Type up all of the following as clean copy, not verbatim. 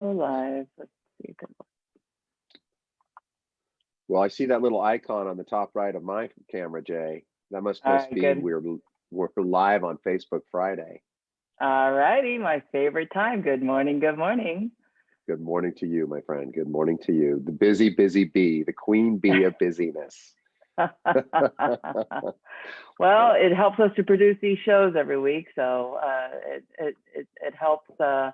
Go live. Let's see. Well, I see that little icon on the top right of my camera, Jay. That must All must right, mean good. we're live on Facebook Friday. All righty, my favorite time. Good morning. Good morning. Good morning to you, my friend. Good morning to you. The busy, busy bee, the queen bee of busyness. Well, it helps us to produce these shows every week, so it helps to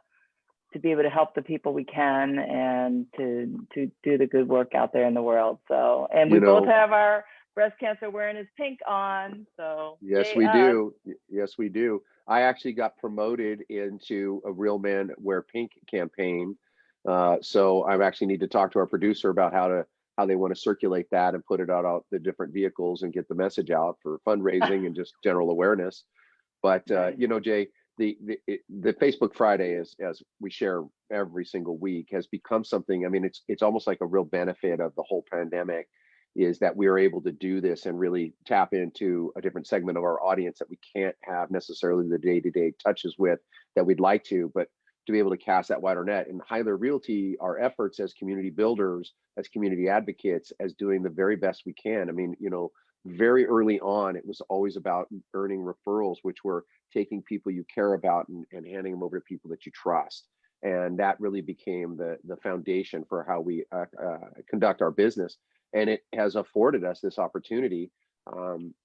be able to help the people we can and to do the good work out there in the world. So, and we You both know, have our breast cancer awareness pink on. So, yes, yay we us. do. Yes, we do. I actually got promoted into a Real Men Wear Pink campaign. So I actually need to talk to our producer about how they want to circulate that and put it out the different vehicles and get the message out for fundraising and just general awareness. But Nice. Jay, the Facebook Friday, as we share every single week, has become something. I mean, it's almost like a real benefit of the whole pandemic is that we are able to do this and really tap into a different segment of our audience that we can't have necessarily the day-to-day touches with that we'd like to, but to be able to cast that wider net. And Heyler Realty, our efforts as community builders, as community advocates, as doing the very best we can. I mean, very early on, it was always about earning referrals, which were taking people you care about and handing them over to people that you trust. And that really became the foundation for how we conduct our business. And it has afforded us this opportunity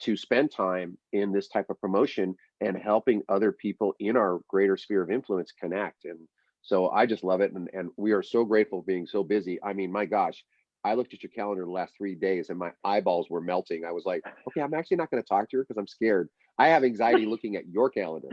to spend time in this type of promotion and helping other people in our greater sphere of influence connect. And so I just love it. And we are so grateful for being so busy. I mean, my gosh, I looked at your calendar the last 3 days and my eyeballs were melting. I was like, okay, I'm actually not going to talk to her because I'm scared. I have anxiety looking at your calendar.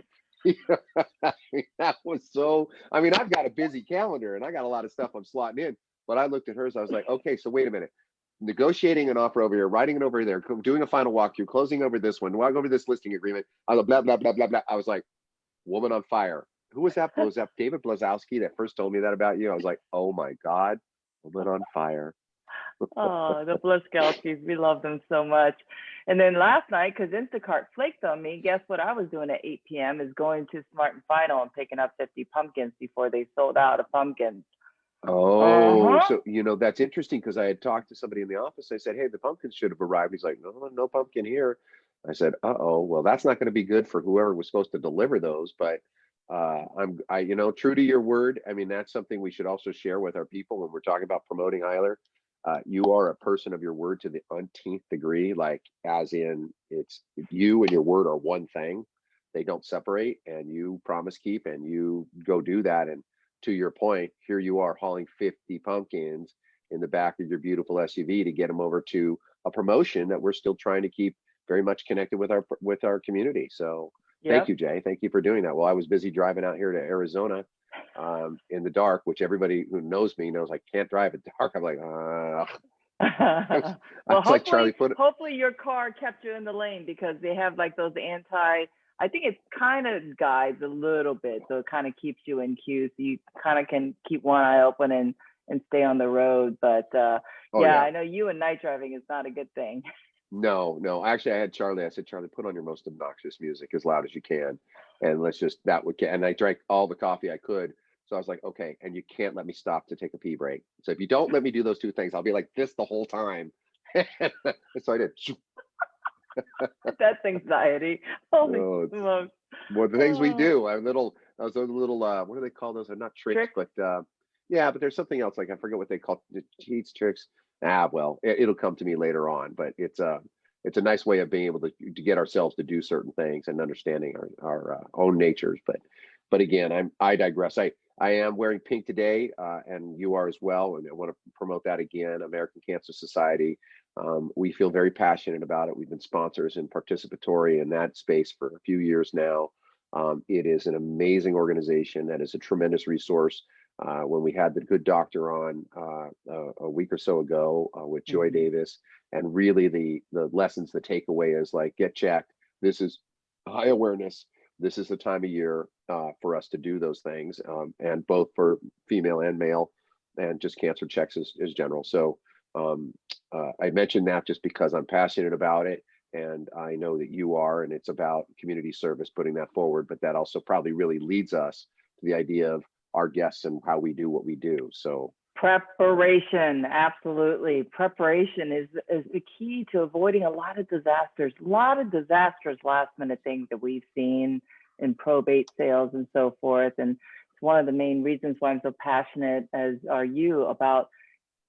I mean, that was so, I mean, I've got a busy calendar and I got a lot of stuff I'm slotting in, but I looked at hers. I was like, okay, so wait a minute. Negotiating an offer over here, writing it over there, doing a final walkthrough, closing over this one, walk over this listing agreement. I was blah, blah, blah, blah, blah. I was like, woman on fire. Who was that? Was that David Blazowski that first told me that about you? I was like, oh my God, woman on fire. Oh, the Bliskowskis, we love them so much. And then last night, because Instacart flaked on me, guess what I was doing at 8 p.m. is going to Smart and Final and picking up 50 pumpkins before they sold out of pumpkins. Oh, Uh-huh. so that's interesting because I had talked to somebody in the office. I said, "Hey, the pumpkins should have arrived." He's like, "No, no pumpkin here." I said, "Uh-oh, well, that's not going to be good for whoever was supposed to deliver those." But true to your word. I mean, that's something we should also share with our people when we're talking about promoting Eiler. You are a person of your word to the umpteenth degree, like as in it's you and your word are one thing. They don't separate, and you promise keep, and you go do that. And to your point, here you are hauling 50 pumpkins in the back of your beautiful SUV to get them over to a promotion that we're still trying to keep very much connected with our community. So thank Yep. you, Jay. Thank you for doing that. Well, I was busy driving out here to Arizona in the dark, which everybody who knows me knows I can't drive in dark. I'm like, I was, I Well, was like, Charlie, put it. hopefully your car kept you in the lane because they have like those I think it's kind of guides a little bit, so it kind of keeps you in queue, so you kind of can keep one eye open and stay on the road. But Oh yeah, yeah. I know you and night driving is not a good thing. No, no. Actually, I had Charlie. I said, Charlie, put on your most obnoxious music as loud as you can, and let's just that would. And I drank all the coffee I could. So I was like, okay, and you can't let me stop to take a pee break. So if you don't let me do those two things, I'll be like this the whole time. So I did. That's anxiety. Holy Oh, it's smokes! well the things we Oh, do. Those little what do they call those? They're not tricks, tricks. but yeah, but there's something else. Like I forget what they call the cheats, tricks. Ah, well, it'll come to me later on. But it's a nice way of being able to get ourselves to do certain things and understanding our own natures. But again, I digress. I am wearing pink today, and you are as well. And I want to promote that again. American Cancer Society. We feel very passionate about it. We've been sponsors and participatory in that space for a few years now. It is an amazing organization that is a tremendous resource. When we had the good doctor on a week or so ago with Joy Mm-hmm. Davis, and really the lessons, the takeaway is like get checked. This is high awareness. This is the time of year for us to do those things, and both for female and male, and just cancer checks is general. So um, I mentioned that just because I'm passionate about it, and I know that you are, and it's about community service, putting that forward. But that also probably really leads us to the idea of our guests and how we do what we do. So preparation, absolutely. Preparation is the key to avoiding a lot of disasters, last minute things that we've seen in probate sales and so forth. And it's one of the main reasons why I'm so passionate, as are you, about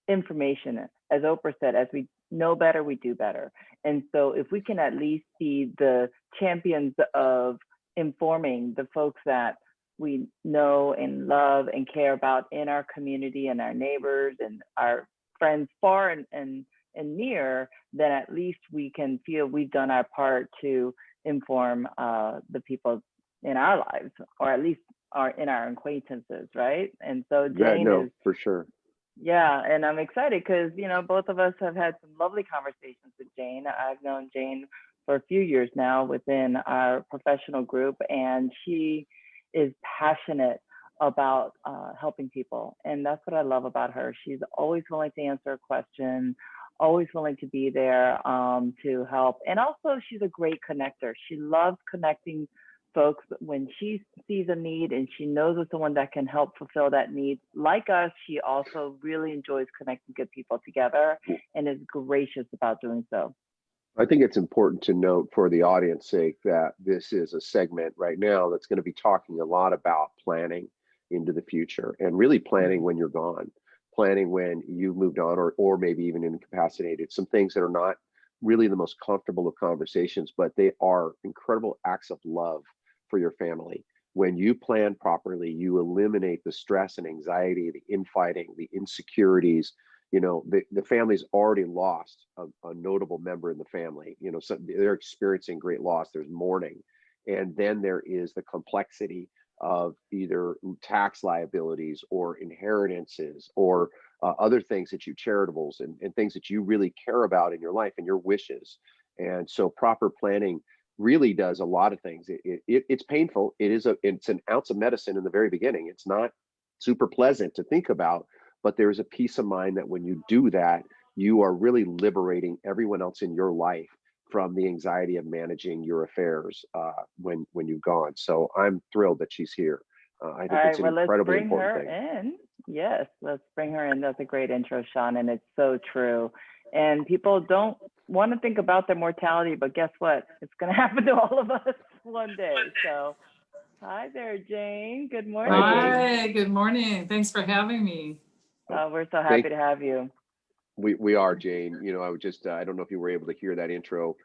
information. As Oprah said, as we know better, we do better. And so if we can at least be the champions of informing the folks that we know and love and care about in our community and our neighbors and our friends far and near, then at least we can feel we've done our part to inform the people in our lives, or at least in our acquaintances, right? And so Jane is, for sure. yeah, and I'm excited because, both of us have had some lovely conversations with Jane. I've known Jane for a few years now within our professional group, and she is passionate about helping people. And that's what I love about her. She's always willing to answer a question, always willing to be there to help. And also she's a great connector. She loves connecting folks when she sees a need and she knows of someone that can help fulfill that need. Like us, she also really enjoys connecting good people together and is gracious about doing so. I think it's important to note for the audience sake that this is a segment right now that's going to be talking a lot about planning into the future and really planning when you're gone, planning when you've moved on or maybe even incapacitated. Some things that are not really the most comfortable of conversations, but they are incredible acts of love for your family. When you plan properly, you eliminate the stress and anxiety, the infighting, the insecurities. The family's already lost a notable member in the family. So they're experiencing great loss. There's mourning. And then there is the complexity of either tax liabilities or inheritances or other things that you charitables and things that you really care about in your life and your wishes. And so proper planning really does a lot of things. It's painful. It's an ounce of medicine in the very beginning. It's not super pleasant to think about, but there's a peace of mind that when you do that, you are really liberating everyone else in your life from the anxiety of managing your affairs when you've gone. So I'm thrilled that she's here. I think it's an incredibly important thing. Let's bring her in. Yes, let's bring her in. That's a great intro, Sean, and it's so true. And people don't want to think about their mortality, but guess what? It's going to happen to all of us one day. So hi there, Jane. Good morning. Hi, good morning. Thanks for having me. We're so happy to have you. We are, Jane. I would just, I don't know if you were able to hear that intro.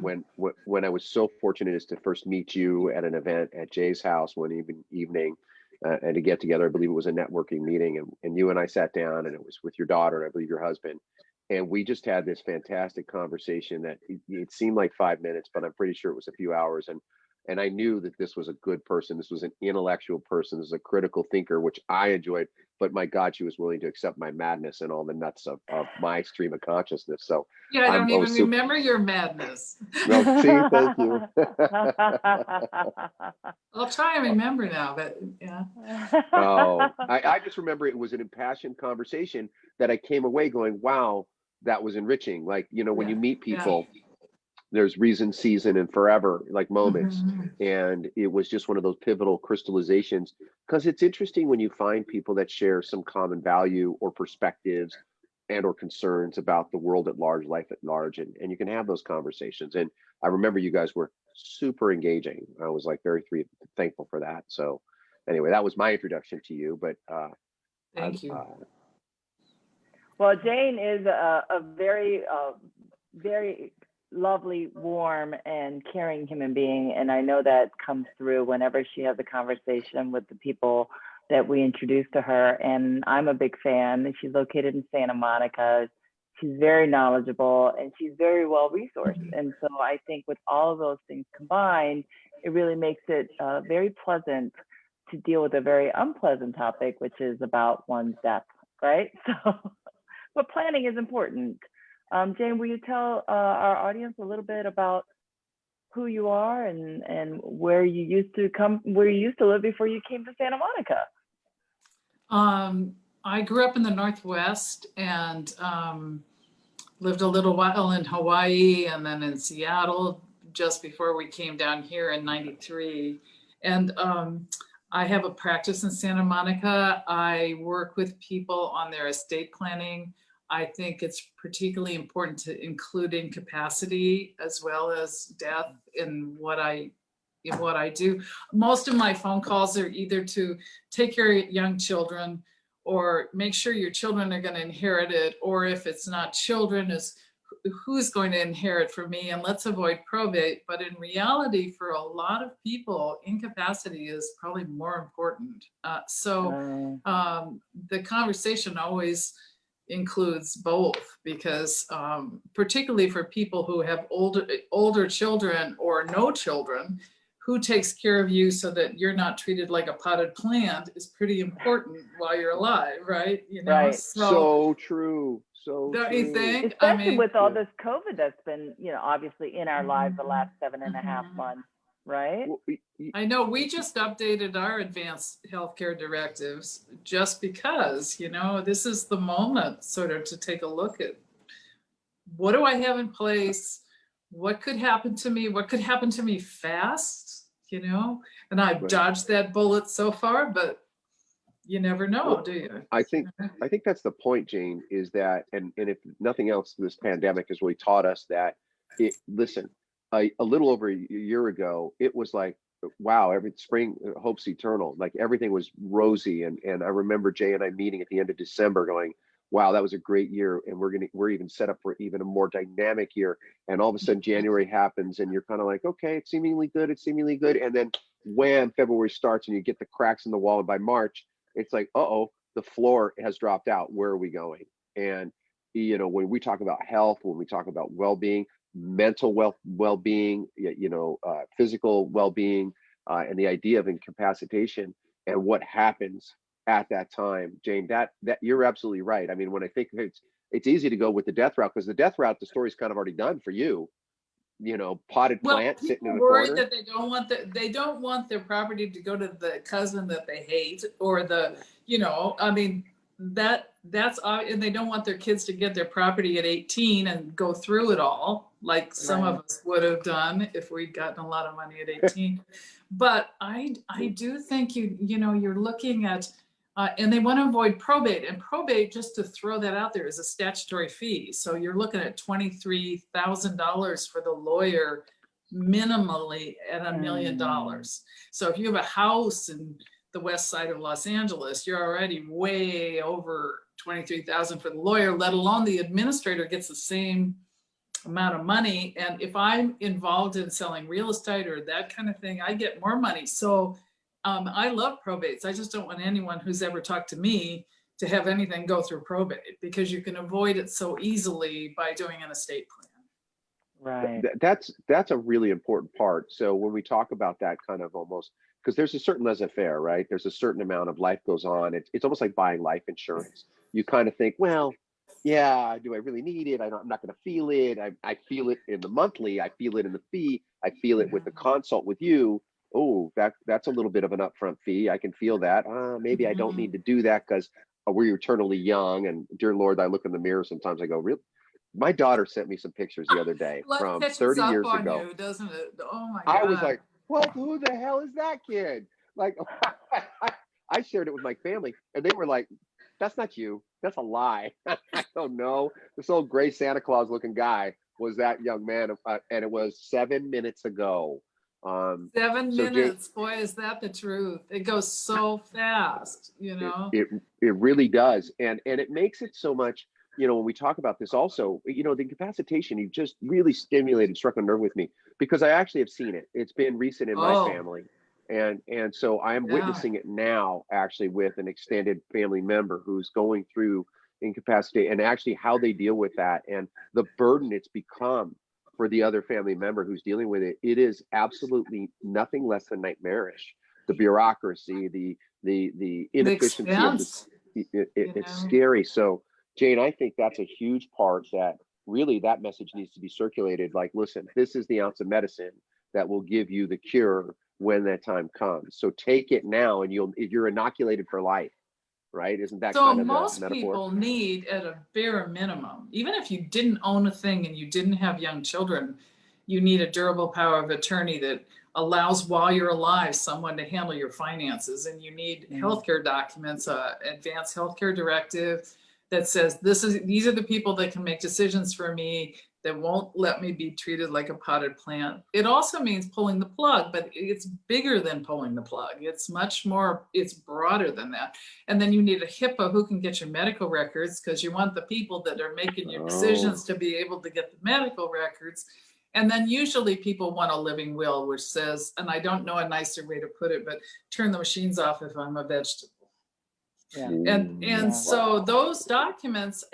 When I was so fortunate as to first meet you at an event at Jay's house one evening and to get together. I believe it was a networking meeting, and you and I sat down, and it was with your daughter and I believe your husband. And we just had this fantastic conversation that it seemed like 5 minutes, but I'm pretty sure it was a few hours. And I knew that this was a good person. This was an intellectual person. This was a critical thinker, which I enjoyed. But my God, she was willing to accept my madness and all the nuts of my stream of consciousness. So yeah, I don't even remember your madness. Well, see, thank you. I'll try and remember now, but yeah. I just remember it was an impassioned conversation that I came away going, wow, that was enriching. Like, when you meet people, there's reason, season, and forever, like moments. And it was just one of those pivotal crystallizations, because it's interesting when you find people that share some common value or perspectives and or concerns about the world at large, life at large, and you can have those conversations. And I remember you guys were super engaging. I was like very thankful for that. So anyway, that was my introduction to you. But thank you. Well, Jane is a very, very lovely, warm, and caring human being. And I know that comes through whenever she has a conversation with the people that we introduce to her. And I'm a big fan. She's located in Santa Monica. She's very knowledgeable and she's very well resourced. And so I think with all of those things combined, it really makes it very pleasant to deal with a very unpleasant topic, which is about one's death, right? So, but planning is important. Jane, will you tell our audience a little bit about who you are and where you used to live before you came to Santa Monica? I grew up in the Northwest and lived a little while in Hawaii and then in Seattle just before we came down here in '93. And I have a practice in Santa Monica. I work with people on their estate planning. I think it's particularly important to include incapacity as well as death in what I do. Most of my phone calls are either to take care of young children or make sure your children are going to inherit it, or if it's not children, is who's going to inherit from me, and let's avoid probate. But in reality, for a lot of people, incapacity is probably more important. The conversation always includes both, because particularly for people who have older children or no children, who takes care of you so that you're not treated like a potted plant is pretty important while you're alive, right? You know, Right. So true. So don't true. you think? Especially with all this COVID that's been, obviously in our lives the last 7.5 months, right? Well, I know we just updated our advanced healthcare directives just because, this is the moment sort of to take a look at what do I have in place? What could happen to me? What could happen to me fast? And I've Right. dodged that bullet so far, but you never know, do you? I think that's the point, Jane, is that, and if nothing else, this pandemic has really taught us that listen, a little over a year ago, it was like, wow, every spring, hope's eternal. Like everything was rosy. And I remember Jay and I meeting at the end of December going, wow, that was a great year. And we're even set up for even a more dynamic year. And all of a sudden January happens and you're kind of like, okay, it's seemingly good. And then wham, February starts and you get the cracks in the wall. And by March, it's like, uh-oh, the floor has dropped out. Where are we going? And, when we talk about health, when we talk about well-being, mental well-being, physical well-being, and the idea of incapacitation and what happens at that time, Jane, that you're absolutely right. I mean, when I think it's easy to go with the death route, because the death route, the story's kind of already done for you. Potted plant sitting in the corner. That they don't want their property to go to the cousin that they hate, or that's and they don't want their kids to get their property at 18 and go through it all like some of us would have done if we'd gotten a lot of money at 18. But I do think you're looking at and they want to avoid probate, and probate, just to throw that out there, is a statutory fee. So you're looking at $23,000 for the lawyer, minimally at $1 million. So if you have a house in the west side of Los Angeles, you're already way over $23,000 for the lawyer, let alone the administrator gets the same amount of money. And if I'm involved in selling real estate or that kind of thing, I get more money. So I love probates. I just don't want anyone who's ever talked to me to have anything go through probate, because you can avoid it so easily by doing an estate plan. Right. That's a really important part. So when we talk about that kind of almost, because there's a certain laissez-faire, right? There's a certain amount of life goes on. It's almost like buying life insurance. You kind of think, well, yeah, do I really need it? I'm not going to feel it. I feel it in the monthly. I feel it in the fee. I feel it with the consult with you. Oh, that's a little bit of an upfront fee. I can feel that. Maybe I don't need to do that because we're eternally young. And dear Lord, I look in the mirror sometimes. I go, really? My daughter sent me some pictures the other day from 30 years ago. You, doesn't it? Oh my God. I was like, what? Who the hell is that kid? Like, I shared it with my family, and they were like, that's not you. That's a lie. I don't know. This old gray Santa Claus looking guy was that young man, and it was 7 minutes ago. 7 minutes, boy, is that the truth? It goes so fast, It really does, and it makes it so much. When we talk about this, also, the incapacitation, you just really struck a nerve with me, because I actually have seen it. It's been recent in my family, and so I am witnessing it now, actually, with an extended family member who's going through incapacity, and actually how they deal with that and the burden it's become for the other family member who's dealing with it. It is absolutely nothing less than nightmarish. The bureaucracy, the inefficiency of this, it's scary. So, Jane, I think that's a huge part that really that message needs to be circulated. Like, listen, this is the ounce of medicine that will give you the cure when that time comes. So take it now, and you're inoculated for life. Right? Isn't that kind of the metaphor? So most people need, at a bare minimum, even if you didn't own a thing and you didn't have young children, you need a durable power of attorney that allows while you're alive someone to handle your finances, and you need healthcare documents, advanced healthcare directive that says these are the people that can make decisions for me, that won't let me be treated like a potted plant. It also means pulling the plug, but it's bigger than pulling the plug. It's much more, it's broader than that. And then you need a HIPAA who can get your medical records, because you want the people that are making your decisions to be able to get the medical records. And then usually people want a living will, which says, and I don't know a nicer way to put it, but turn the machines off if I'm a vegetable. Yeah. And so those documents,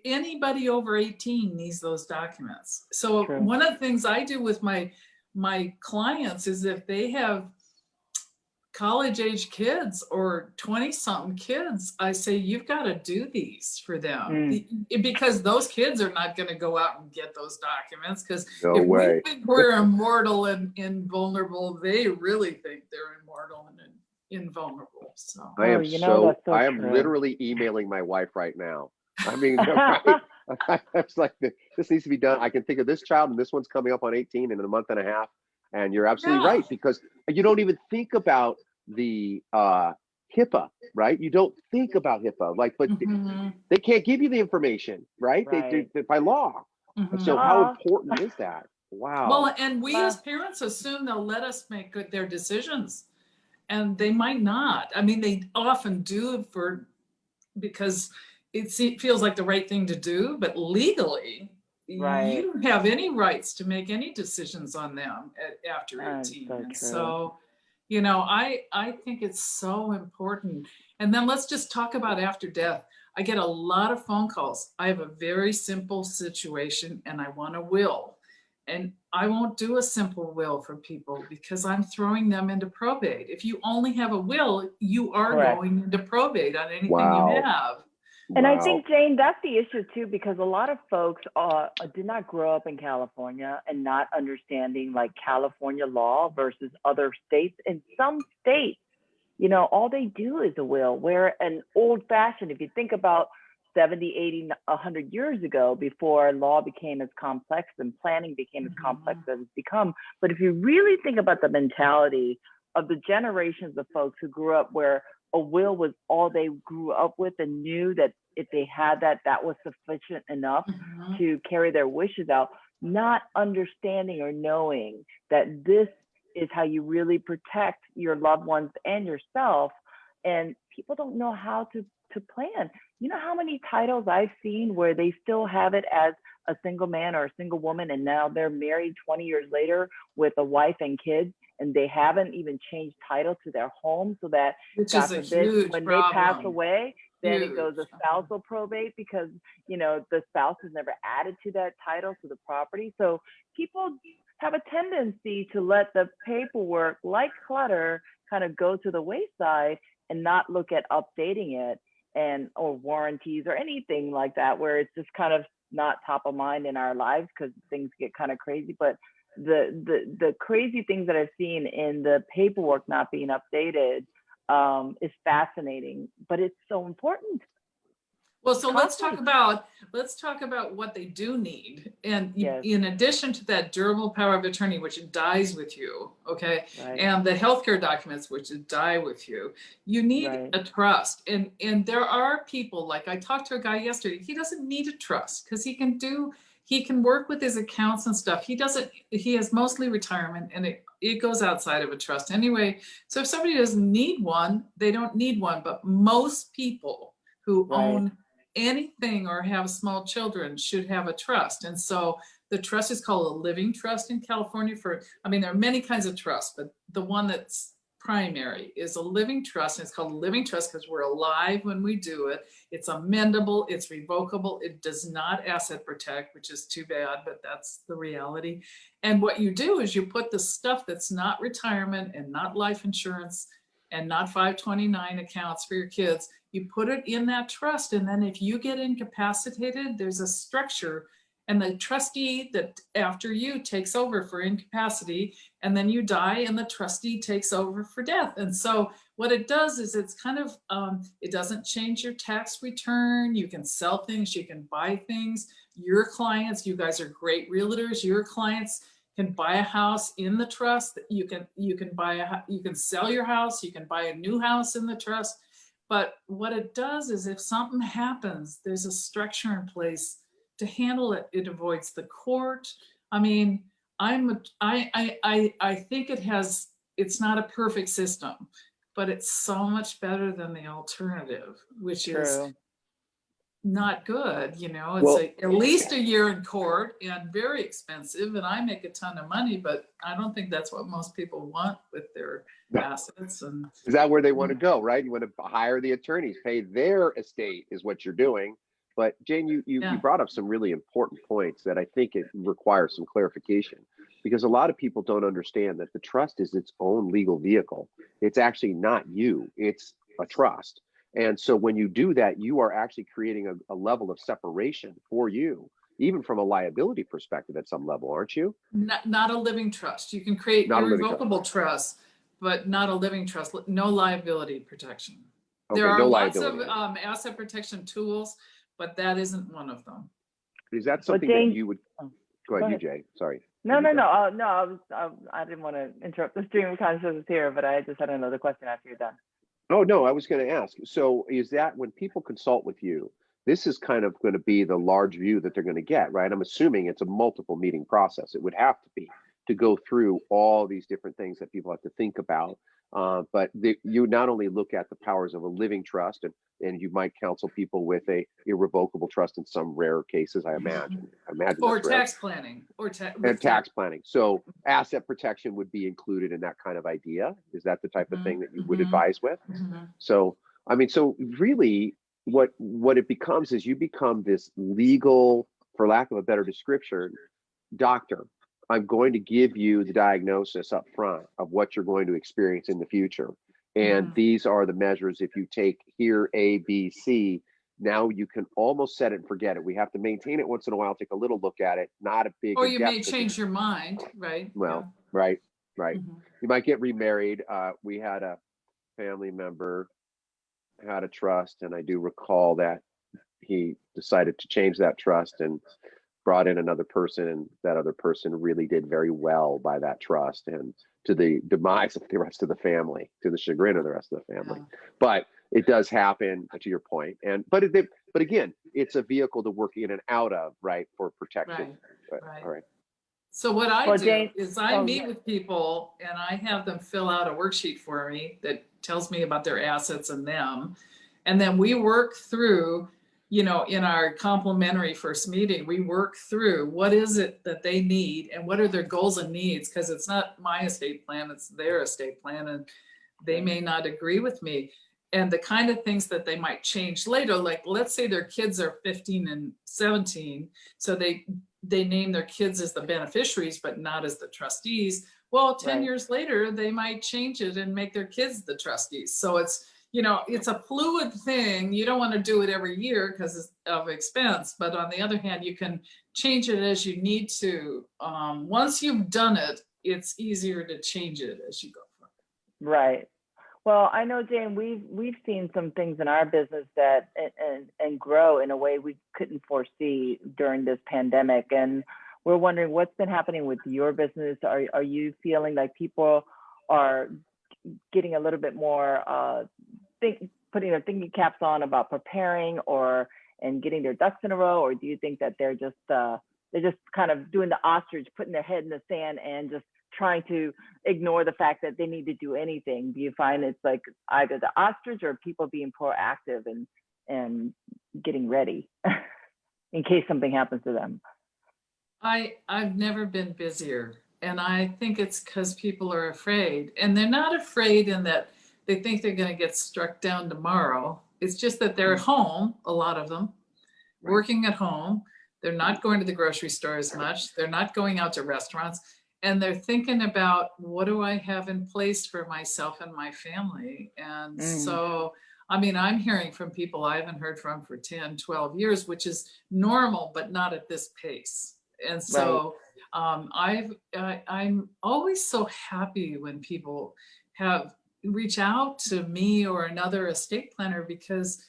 anybody over 18 needs those documents. So one of the things I do with my clients is if they have college age kids or 20 something kids, I say, you've got to do these for them because those kids are not going to go out and get those documents, because we think we're immortal and invulnerable, they really think they're immortal and invulnerable. So I am literally emailing my wife right now. I mean, it's like, this needs to be done. I can think of this child, and this one's coming up on 18 in a month and a half. And you're absolutely right, because you don't even think about the HIPAA, right? You don't think about HIPAA, like, but they can't give you the information, right? They by law. So how important is that? Wow. Well, and we as parents assume they'll let us make their decisions. And they might not. I mean, they often do because it feels like the right thing to do, but legally, you don't have any rights to make any decisions on them after 18. So, you know, I think it's so important. And then let's just talk about after death. I get a lot of phone calls. I have a very simple situation and I want a will. And I won't do a simple will for people because I'm throwing them into probate. If you only have a will, you are going into probate on anything you have. And I think, Jane, that's the issue too, because a lot of folks did not grow up in California and not understanding like California law versus other states. In some states, you know, all they do is a will, where an old fashioned, if you think about 70, 80, 100 years ago, before law became as complex and planning became as complex as it's become. But if you really think about the mentality of the generations of folks who grew up where a will was all they grew up with and knew that if they had that, that was sufficient enough to carry their wishes out, not understanding or knowing that this is how you really protect your loved ones and yourself. And people don't know how to plan. You know how many titles I've seen where they still have it as a single man or a single woman, and now they're married 20 years later with a wife and kids, and they haven't even changed title to their home, so that God forbid, when they pass away, then it goes a spousal probate because, you know, the spouse is never added to that title, to the property. So people have a tendency to let the paperwork, like clutter, kind of go to the wayside and not look at updating it or warranties or anything like that, where it's just kind of not top of mind in our lives because things get kind of crazy. But the crazy things that I've seen in the paperwork not being updated is fascinating, but it's so important. Well, so let's talk about what they do need. And in addition to that durable power of attorney, which dies with you, okay, and the healthcare documents, which die with you, you need a trust. And there are people, like I talked to a guy yesterday, he doesn't need a trust because he can work with his accounts and stuff. He has mostly retirement, and it goes outside of a trust anyway. So if somebody doesn't need one, they don't need one. But most people who own anything or have small children should have a trust. And so the trust is called a living trust in California. There are many kinds of trusts, but the one that's primary is a living trust. And it's called a living trust because we're alive when we do it. It's amendable, it's revocable, it does not asset protect, which is too bad, but that's the reality. And what you do is you put the stuff that's not retirement and not life insurance and not 529 accounts for your kids, you put it in that trust. And then if you get incapacitated, there's a structure, and the trustee that after you takes over for incapacity, and then you die and the trustee takes over for death. And so what it does is it's kind of, it doesn't change your tax return. You can sell things, you can buy things. Your clients, you guys are great realtors, your clients can buy a house in the trust. You can you can sell your house. You can buy a new house in the trust. But what it does is, if something happens, there's a structure in place to handle it. It avoids the court. I mean, I think it's not a perfect system, but it's so much better than the alternative, which is True. not good. It's Well, at least a year in court and very expensive, and I make a ton of money, but I don't think that's what most people want with their assets. And is that where they want to go, right? You want to hire the attorneys, pay their estate is what you're doing. But Jane, you Yeah. brought up some really important points that I think it requires some clarification, because a lot of people don't understand that the trust is its own legal vehicle. It's actually not you, it's a trust. And so when you do that, you are actually creating a level of separation for you, even from a liability perspective at some level, aren't you? not a living trust. You can create Not a living trust. irrevocable trust, but not a living trust. No liability protection. Okay, There are no lots of liability. asset protection tools, but that isn't one of them. Is that But something Jane, that you would, oh, go go ahead, you, ahead. Jay, sorry. No, You no, go. no, no. I didn't want to interrupt the stream of consciousness here, but I just had another question after you're done. Oh, no, I was going to ask. So is that when people consult with you, this is kind of going to be the large view that they're going to get, right? I'm assuming it's a multiple meeting process. It would have to be to go through all these different things that people have to think about. But you not only look at the powers of a living trust, and you might counsel people with a irrevocable trust in some rare cases, I imagine. Or That's rare. tax planning, And tax planning. So asset protection would be included in that kind of idea. Is that the type of Mhm, thing that you would mhm. advise with? Mhm. So, I mean, so really what it becomes is you become this legal, for lack of a better description, doctor. I'm going to give you the diagnosis up front of what you're going to experience in the future. And Mhm. these are the measures. If you take here A, B, C, now you can almost set it and forget it. We have to maintain it once in a while, take a little look at it, not a big Or you may in-depth, because change your mind, right? well, right. Mhm. You might get remarried. We had a family member had a trust, and I do recall that he decided to change that trust and brought in another person, and that other person really did very well by that trust, and to the demise of the rest of the family, to the chagrin of the rest of the family. Yeah. But it does happen, to your point. But again, it's a vehicle to work in and out of, right, for protection. Right. All right. So what I Well, do Jane, is I oh, meet with people and I have them fill out a worksheet for me that tells me about their assets and them. And then we work through, in our complimentary first meeting, we work through what is it that they need and what are their goals and needs, because it's not my estate plan, it's their estate plan, and they may not agree with me. And the kind of things that they might change later, like let's say their kids are 15 and 17, so they name their kids as the beneficiaries, but not as the trustees. Well, 10 right. years later, they might change it and make their kids the trustees. So it's a fluid thing. You don't want to do it every year because of expense. But on the other hand, you can change it as you need to. Once you've done it, it's easier to change it as you go. Right. Well, I know, Jane, we've seen some things in our business that and grow in a way we couldn't foresee during this pandemic, and we're wondering what's been happening with your business. Are you feeling like people are getting a little bit more putting their thinking caps on about preparing and getting their ducks in a row, or do you think that they're just kind of doing the ostrich, putting their head in the sand and just trying to ignore the fact that they need to do anything? Do you find it's like either the ostrich or people being proactive and getting ready in case something happens to them? I've never been busier, and I think it's because people are afraid, and they're not afraid in that they think they're going to get struck down tomorrow. It's just that they're home, a lot of them, Right. working at home. They're not going to the grocery store as much. They're not going out to restaurants. And they're thinking about, what do I have in place for myself and my family? And so, I mean, I'm hearing from people I haven't heard from for 10, 12 years, which is normal, but not at this pace. And so I'm always so happy when people reach out to me or another estate planner, because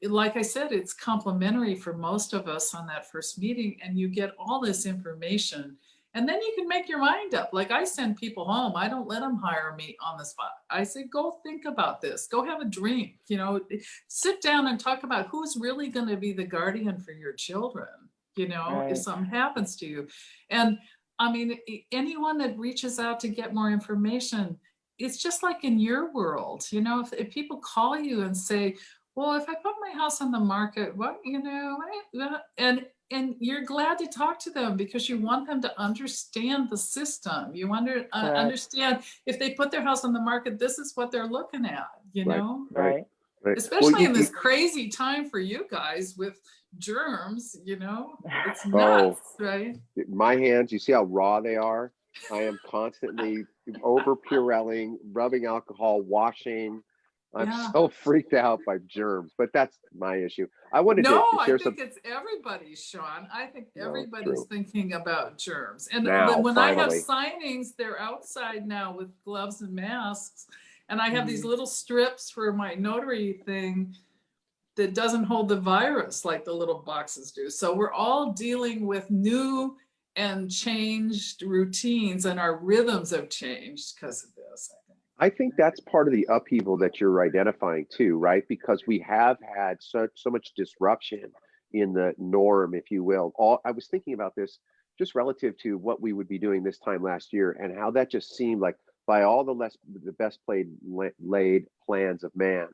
like I said, it's complimentary for most of us on that first meeting, and you get all this information. And then you can make your mind up. Like I send people home. I don't let them hire me on the spot. I say, go think about this. Go have a drink. You know, sit down and talk about who's really going to be the guardian for your children, you know, if Right. something happens to you. And I mean, anyone that reaches out to get more information, it's just like in your world, you know, if people call you and say, well, if I put my house on the market, what, you know, and you're glad to talk to them because you want them to understand the system. You Correct. understand if they put their house on the market, this is what they're looking at, you Right. know, Right. Well, especially in this crazy time for you guys with germs, you know, it's nuts, right? my hands, you see how raw they are? I am constantly over Purelling, rubbing alcohol, washing. I'm Yeah. so freaked out by germs, but that's my issue. I wanted No, to I share think some. it's everybody's, Sean. I think No, everybody's true. thinking about germs. And Now, when I have finally. signings, they're outside now with gloves and masks. And I have these Mhm. little strips for my notary thing that doesn't hold the virus like the little boxes do. So we're all dealing with new and changed routines, and our rhythms have changed because of this, I think. I think that's part of the upheaval that you're identifying too, right? Because we have had so much disruption in the norm, if you will. I was thinking about this just relative to what we would be doing this time last year and how that just seemed like by all the best laid plans of man,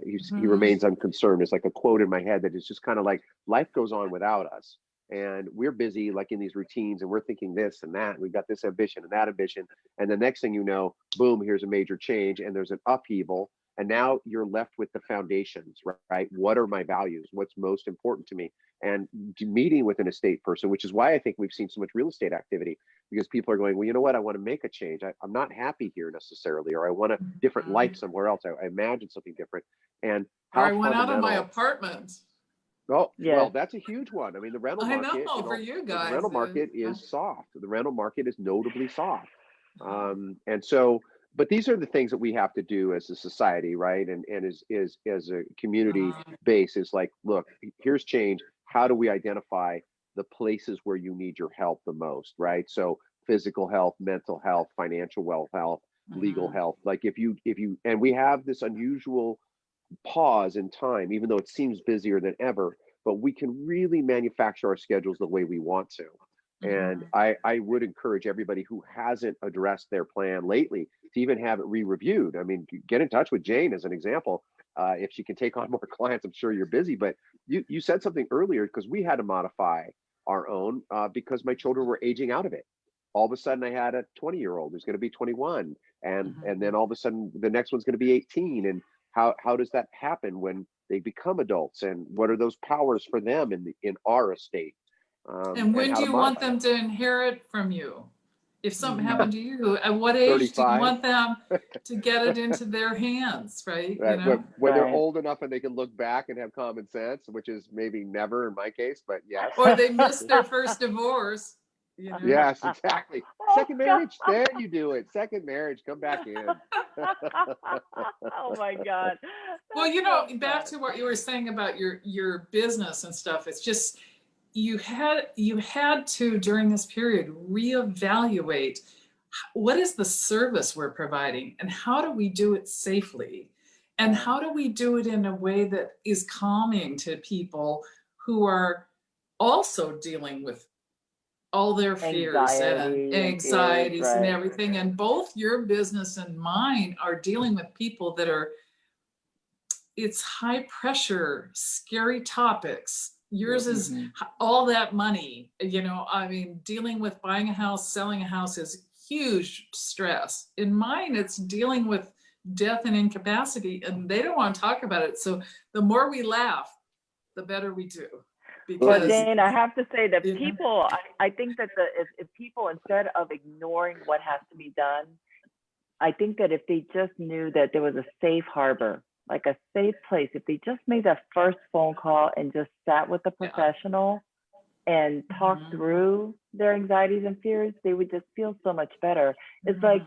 he remains unconcerned. It's like a quote in my head that is just kind of like life goes on without us. And we're busy like in these routines and we're thinking this and that. And we've got this ambition and that ambition. And the next thing you know, boom, here's a major change and there's an upheaval. And now you're left with the foundations, right? What are my values? What's most important to me? And meeting with an estate person, which is why I think we've seen so much real estate activity, because people are going, well, you know what? I want to make a change. I'm not happy here necessarily, or I want a different life somewhere else. I imagine something different. And Or how I went out of my fundamental. apartment. Oh, Yes. well, that's a huge one. I mean, the rental I market, know, for you the guys. rental market is soft. The rental market is notably soft. And so, but these are the things that we have to do as a society, right? And as a community base is like, look, here's change. How do we identify the places where you need your help the most, right? So physical health, mental health, financial health, legal health. Like if you, and we have this unusual pause in time, even though it seems busier than ever, but we can really manufacture our schedules the way we want to. And I would encourage everybody who hasn't addressed their plan lately to even have it re-reviewed. I mean, get in touch with Jane as an example. If she can take on more clients, I'm sure you're busy, but you said something earlier because we had to modify our own because my children were aging out of it. All of a sudden I had a 20-year-old who's going to be 21 and then all of a sudden the next one's going to be 18. And how does that happen when they become adults, and what are those powers for them in our estate? And when how do to you want modify them to inherit from you? If something happened to you, at what age do you 35. want them to get it into their hands, right? You Right. know? When they're Right. old enough and they can look back and have common sense, which is maybe never in my case, but yes. Or they missed their first divorce, you know? Yes, exactly. Oh, Second marriage, there you do it. Second marriage, come back in. Oh my God. Well, That's you know, so back fun. to what you were saying about your business and stuff, it's just you had to during this period reevaluate what is the service we're providing and how do we do it safely and how do we do it in a way that is calming to people who are also dealing with all their fears and Anxiety and fears, anxieties and right? everything, and both your business and mine are dealing with people that are, it's high pressure, scary topics. Yours is Mhm. all that money, you know, I mean, dealing with buying a house, selling a house is huge stress. In mine, it's dealing with death and incapacity, and they don't want to talk about it. So the more we laugh, the better we do. Well, Because, Jane, I have to say that you know, people, I think that if people, instead of ignoring what has to be done, I think that if they just knew that there was a safe harbor, like a safe place, if they just made that first phone call and just sat with a professional and talked through their anxieties and fears, they would just feel so much better. It's like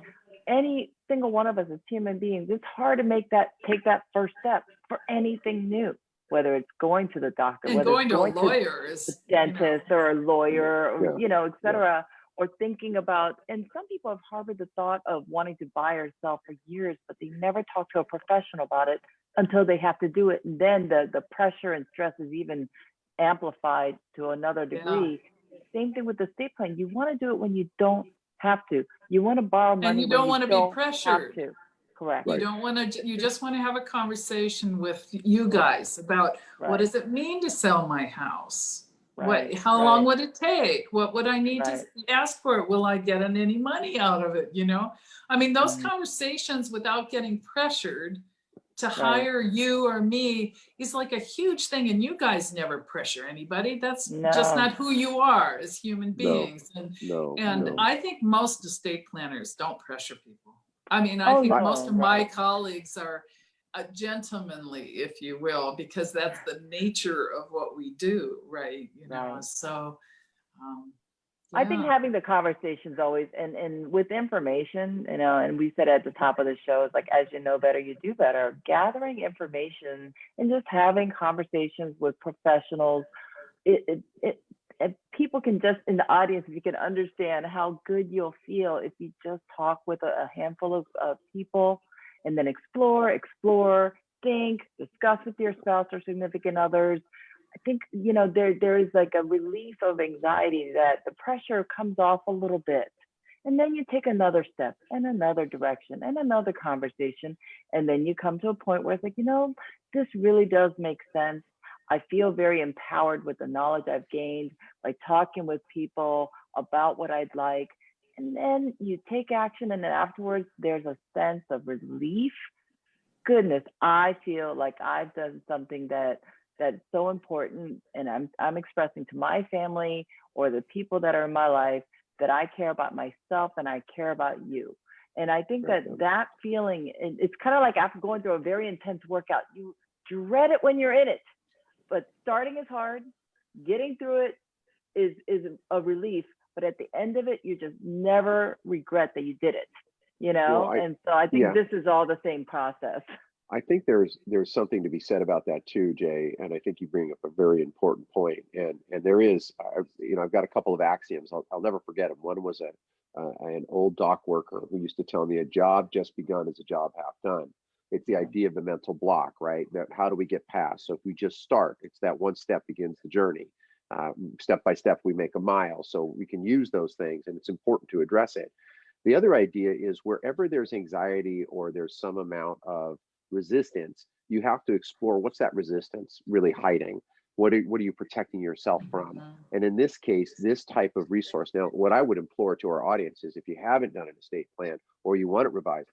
any single one of us as human beings, it's hard to take that first step for anything new, whether it's going to the doctor, and whether going it's to a going to lawyer the is, dentist or a lawyer, or, Yeah. et cetera, or thinking about, and some people have harbored the thought of wanting to buy or sell for years, but they never talk to a professional about it until they have to do it. And then the pressure and stress is even amplified to another degree. Same thing with the estate plan. You want to do it when you don't have to. You want to borrow And money you when don't you want to be don't have pressured. to. Correct. You Right. don't want to, you just want to have a conversation with you guys about what Right. does it mean to sell my house? Right. How long would it take? What would I need to Right. ask for it? Will I get any money out of it? You know, I mean, those Mhm. conversations without getting pressured to Right. hire you or me is like a huge thing. And you guys never pressure anybody. That's just No. not who you are as human No. beings. No. And No. I think most estate planners don't pressure people. I mean, I Oh, think I- most of no, my right. colleagues are gentlemanly, if you will, because that's the nature of what we do, right? You know, Right. so I think yeah. having the conversations always, and with information, you know, and we said at the top of the show, it's like, as you know better, you do better. Gathering information and just having conversations with professionals, if people can just, in the audience, if you can understand how good you'll feel if you just talk with a handful of people and then explore, think, discuss with your spouse or significant others. I think, you know, there is like a relief of anxiety, that the pressure comes off a little bit. And then you take another step and another direction and another conversation. And then you come to a point where it's like, you know, this really does make sense. I feel very empowered with the knowledge I've gained by talking with people about what I'd like. And then you take action, and then afterwards, there's a sense of relief. Goodness, I feel like I've done something that's so important, and I'm expressing to my family or the people that are in my life that I care about myself and I care about you. And I think that feeling, it's kind of like after going through a very intense workout, you dread it when you're in it, but starting is hard. Getting through it is a relief, but at the end of it, you just never regret that you did it, you know? Well, And so I think yeah. this is all the same process. I think there's something to be said about that too, Jay. And I think you bring up a very important point. And there is, you know, I've got a couple of axioms. I'll never forget them. One was an old dock worker who used to tell me, a job just begun is a job half done. It's the idea of the mental block, right? That how do we get past? So if we just start, it's that one step begins the journey. Step by step, we make a mile. So we can use those things, and it's important to address it. The other idea is wherever there's anxiety or there's some amount of resistance, you have to explore what's that resistance really hiding. What are you protecting yourself from? And in this case, this type of resource. Now, what I would implore to our audience is, if you haven't done an estate plan or you want it revised,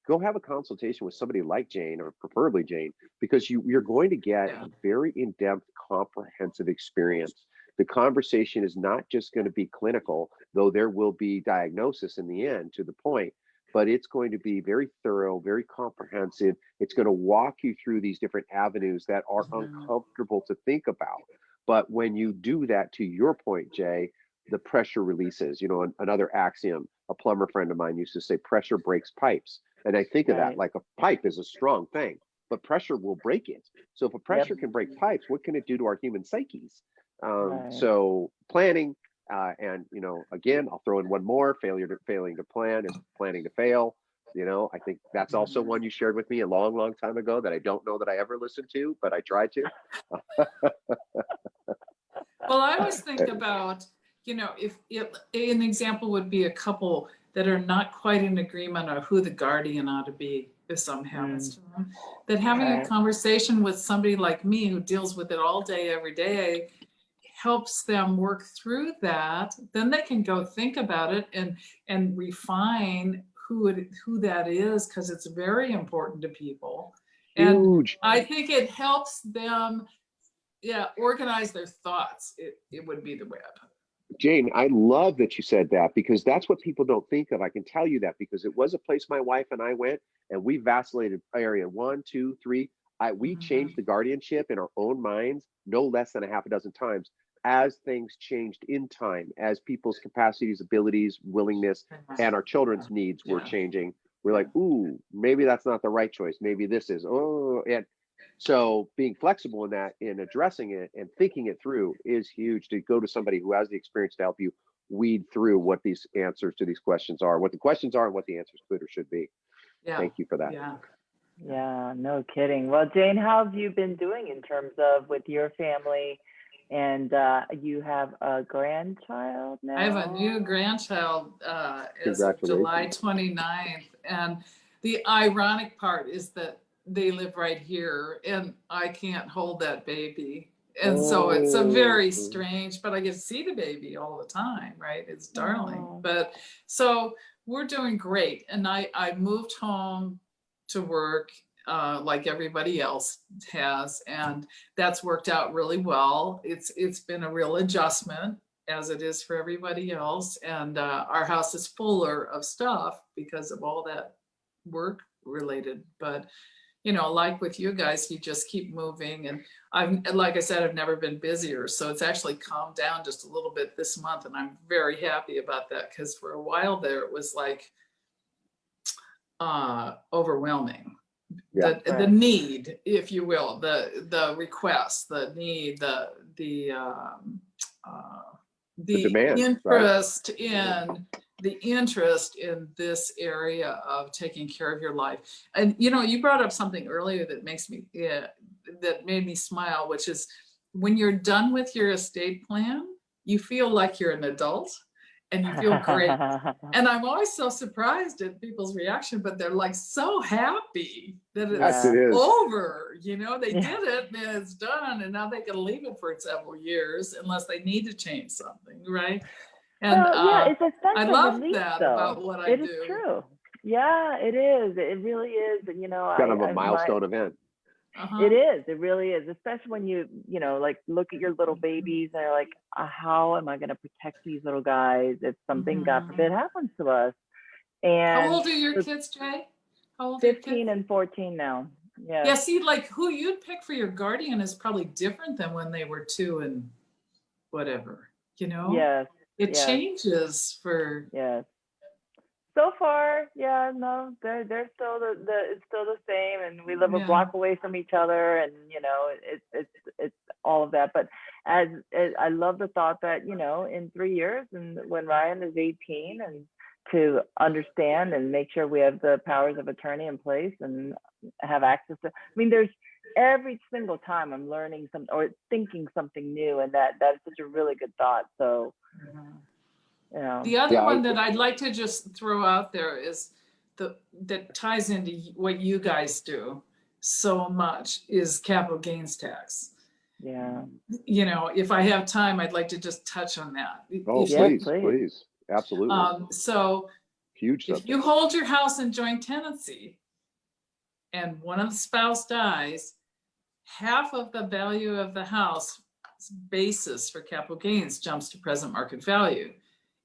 go have a consultation with somebody like Jane, or preferably Jane, because you're going to get a very in-depth, comprehensive experience. The conversation is not just going to be clinical, though there will be diagnosis in the end to the point, but it's going to be very thorough, very comprehensive. It's going to walk you through these different avenues that are uncomfortable to think about. But when you do that, to your point, Jay, the pressure releases. You know, another axiom, a plumber friend of mine used to say, pressure breaks pipes. And I think of that like a pipe is a strong thing, but pressure will break it. So if a pressure can break pipes, what can it do to our human psyches? So planning, and, you know, again, I'll throw in one more: failing to plan is planning to fail. You know, I think that's also one you shared with me a long, long time ago that I don't know that I ever listened to, but I tried to. Well, I always think about, you know, if an example would be a couple that are not quite in agreement on who the guardian ought to be if something happens to them, that having a conversation with somebody like me who deals with it all day, every day, helps them work through that. Then they can go think about it and refine who that is, because it's very important to people. Huge. And I think it helps them organize their thoughts. It would be the web. Jane, I love that you said that, because that's what people don't think of. I can tell you that because it was a place my wife and I went, and we vacillated area 1, 2, 3. We changed the guardianship in our own minds no less than a half a dozen times as things changed in time, as people's capacities, abilities, willingness, and our children's needs were changing. We're like, ooh, maybe that's not the right choice. Maybe this is. Oh, and so being flexible in that, in addressing it and thinking it through, is huge. To go to somebody who has the experience to help you weed through what these answers to these questions are, what the questions are, and what the answers could or should be. Yeah. Thank you for that. Yeah. Yeah, no kidding. Well, Jane, how have you been doing in terms of with your family? And you have a grandchild now? I have a new grandchild as of Congratulations. July 29th. And the ironic part is that they live right here and I can't hold that baby. And so it's a very strange, but I get to see the baby all the time, right? It's darling. Oh. But so we're doing great. And I moved home to work like everybody else has, and that's worked out really well. It's been a real adjustment, as it is for everybody else, and our house is fuller of stuff because of all that work related. But you know, like with you guys, you just keep moving, and like I said, I've never been busier, so it's actually calmed down just a little bit this month, and I'm very happy about that, because for a while there it was like overwhelming. Yeah. The need, if you will, the request, the need, the demand, interest in the interest in this area of taking care of your life. And you know, you brought up something earlier that makes me that made me smile, which is when you're done with your estate plan, you feel like you're an adult and you feel great. And I'm always so surprised at people's reaction, but they're like so happy that it's over. You know, they did it and it's done, and now they can leave it for several years unless they need to change something, right? And well, yeah, it's a sense I of love relief, that though. about what I do. It is true. Yeah, it is. It really is. And you know, Kind of a milestone event. It is. It really is. Especially when you know, like look at your little babies and they're like, how am I going to protect these little guys if something, God forbid, happens to us? And how old are your kids, Jay? How old 15 and 14 now. Yeah. Yeah. See, like who you'd pick for your guardian is probably different than when they were 2 and whatever. You know. Yes. It changes for. Yes. So far, yeah, no, they're still it's still the same, and we live a block away from each other, and you know, it's all of that. But as I love the thought that, you know, in 3 years, and when Ryan is 18, and to understand and make sure we have the powers of attorney in place and have access to. I mean, there's every single time I'm learning something or thinking something new, and that's such a really good thought. So. You know. The other one that I'd like to just throw out there is that ties into what you guys do so much is capital gains tax. Yeah. You know, if I have time, I'd like to just touch on that. Oh, please. Absolutely. So huge subject. If you hold your house in joint tenancy and one of the spouse dies, half of the value of the house basis for capital gains jumps to present market value.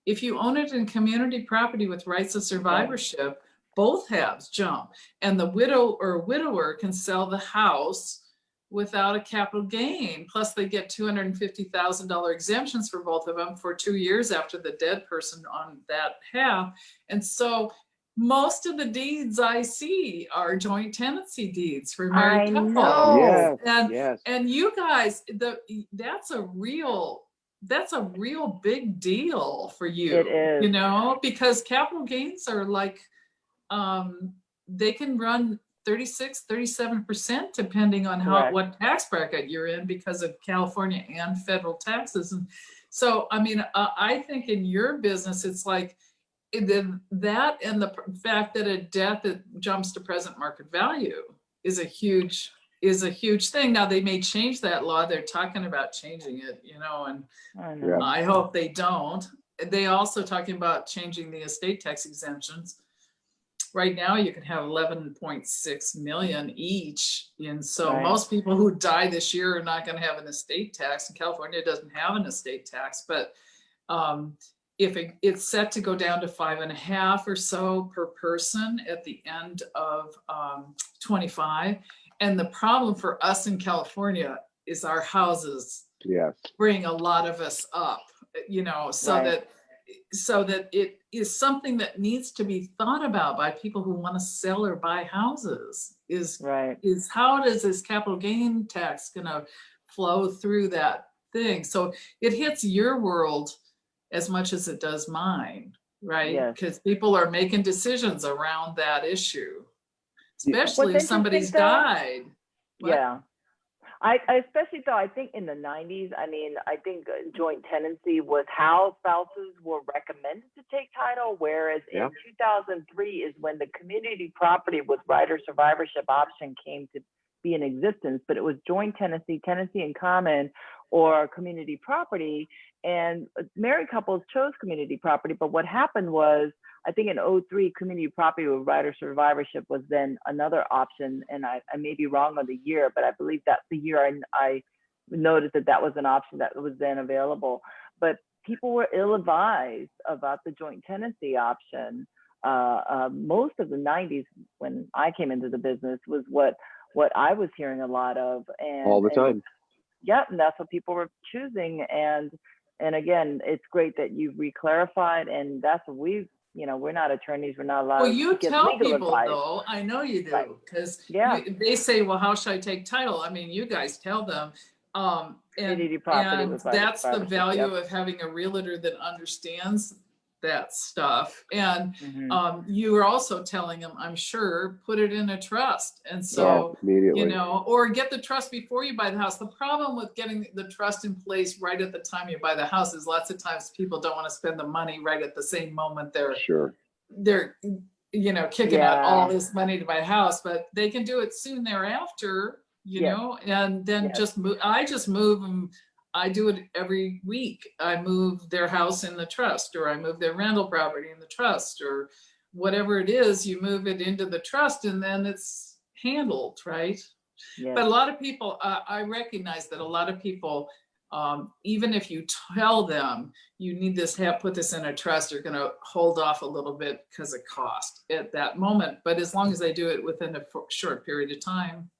If you own it in community property with rights of survivorship, both halves jump, and the widow or widower can sell the house without a capital gain. Plus, they get $250,000 exemptions for both of them for 2 years after the dead person on that half. And so most of the deeds I see are joint tenancy deeds for married couples. And you guys, that's a real big deal for you. It is. You know, because capital gains are like, they can run 36, 37% depending on what tax bracket you're in because of California and federal taxes. And so, I mean, I think in your business, it's like that and the fact that a death that jumps to present market value is a huge thing. Now they may change that law. They're talking about changing it, you know, and I hope they don't. They also talking about changing the estate tax exemptions. Right now you can have 11.6 million each. And so most people who die this year are not going to have an estate tax, and California doesn't have an estate tax, but if it's set to go down to 5.5 or so per person at the end of 25. And the problem for us in California is our houses bring a lot of us up, you know, so that it is something that needs to be thought about by people who want to sell or buy houses is how does this capital gain tax going to flow through that thing? So it hits your world as much as it does mine, right? Yes. Because people are making decisions around that issue, especially What's if somebody's interesting, though, died. What? yeah. I especially though, I think in the 90s, I mean, I think joint tenancy was how spouses were recommended to take title, whereas Yeah. in 2003 is when the community property with right or survivorship option came to be in existence, but it was joint tenancy, tenancy in common, or community property. And married couples chose community property, but what happened was, I think in '03, community property with right or survivorship was then another option. And I may be wrong on the year, but I believe that's the year I noticed that was an option that was then available. But people were ill-advised about the joint tenancy option. Most of the 90s, when I came into the business, was what I was hearing a lot of. And All the time. Yep, and that's what people were choosing. And again, it's great that you've reclarified, and that's what we're not attorneys. We're not allowed Well, you to give tell legal people advice. though, I know you Right. do, because Yeah. they say, well, how should I take title? I mean, you guys tell them. Community property And with right of that's the survivorship, value yep. of having a realtor that understands that stuff. And Mhm. you are also telling them, I'm sure, put it in a trust. And Oh, so, immediately. or get the trust before you buy the house. The problem with getting the trust in place right at the time you buy the house is lots of times people don't want to spend the money right at the same moment Sure. they're kicking out Yeah. all this money to buy a house, but they can do it soon thereafter, Yes. and then Yes. just move. I just move them. I do it every week. I move their house in the trust, or I move their rental property in the trust, or whatever it is, you move it into the trust and then it's handled, right? Yes. But a lot of people, I recognize that a lot of people, even if you tell them you need this, put this in a trust, are going to hold off a little bit because of cost at that moment. But as long as they do it within a short period of time,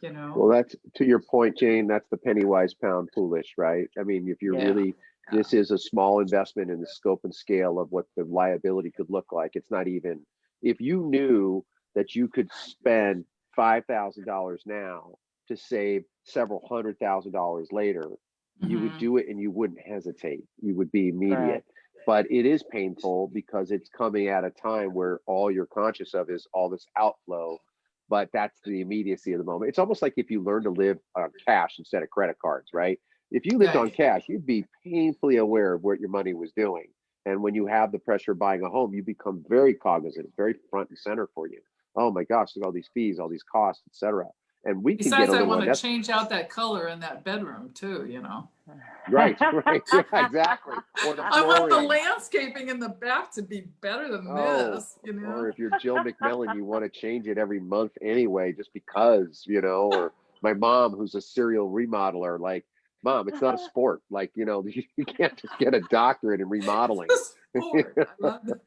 Well, that's to your point, Jane. That's the penny wise, pound foolish, right? I mean, if you're Yeah. really, this is a small investment in the scope and scale of what the liability could look like. It's not even, if you knew that you could spend $5,000 now to save several $100,000 later, you would do it and you wouldn't hesitate. You would be immediate. Correct. But it is painful because it's coming at a time where all you're conscious of is all this outflow. But that's the immediacy of the moment. It's almost like if you learn to live on cash instead of credit cards, right? If you lived on cash, you'd be painfully aware of what your money was doing. And when you have the pressure of buying a home, you become very cognizant. It's very front and center for you. Oh my gosh, look at all these fees, all these costs, etc. And we can get a Besides, I little want to change out that color in that bedroom too, Right, yeah, exactly. Or the I want the flooring. landscaping in the back to be better than this, Or if you're Jill McMillan, you want to change it every month anyway, just because, or my mom, who's a serial remodeler, like, Mom, it's not a sport. Like, you can't just get a doctorate in remodeling. Sport. I love it.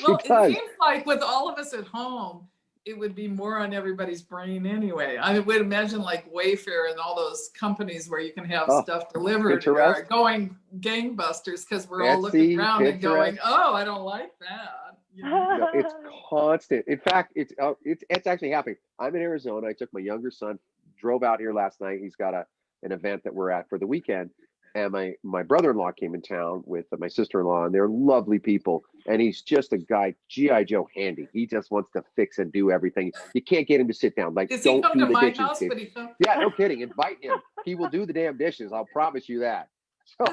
Well, it seems like with all of us at home, it would be more on everybody's brain anyway. I would imagine like Wayfair and all those companies where you can have stuff delivered are going gangbusters because we're all looking around and going, "Oh, I don't like that." No, it's constant. In fact, it's actually happening. I'm in Arizona. I took my younger son, drove out here last night. He's got an event that we're at for the weekend. And my brother-in-law came in town with my sister-in-law, and they're lovely people. And he's just a guy, G.I. Joe handy. He just wants to fix and do everything. You can't get him to sit down. Like, does don't he come do to the my dishes. house? But he come... Yeah, no kidding. Invite him. He will do the damn dishes. I'll promise you that. So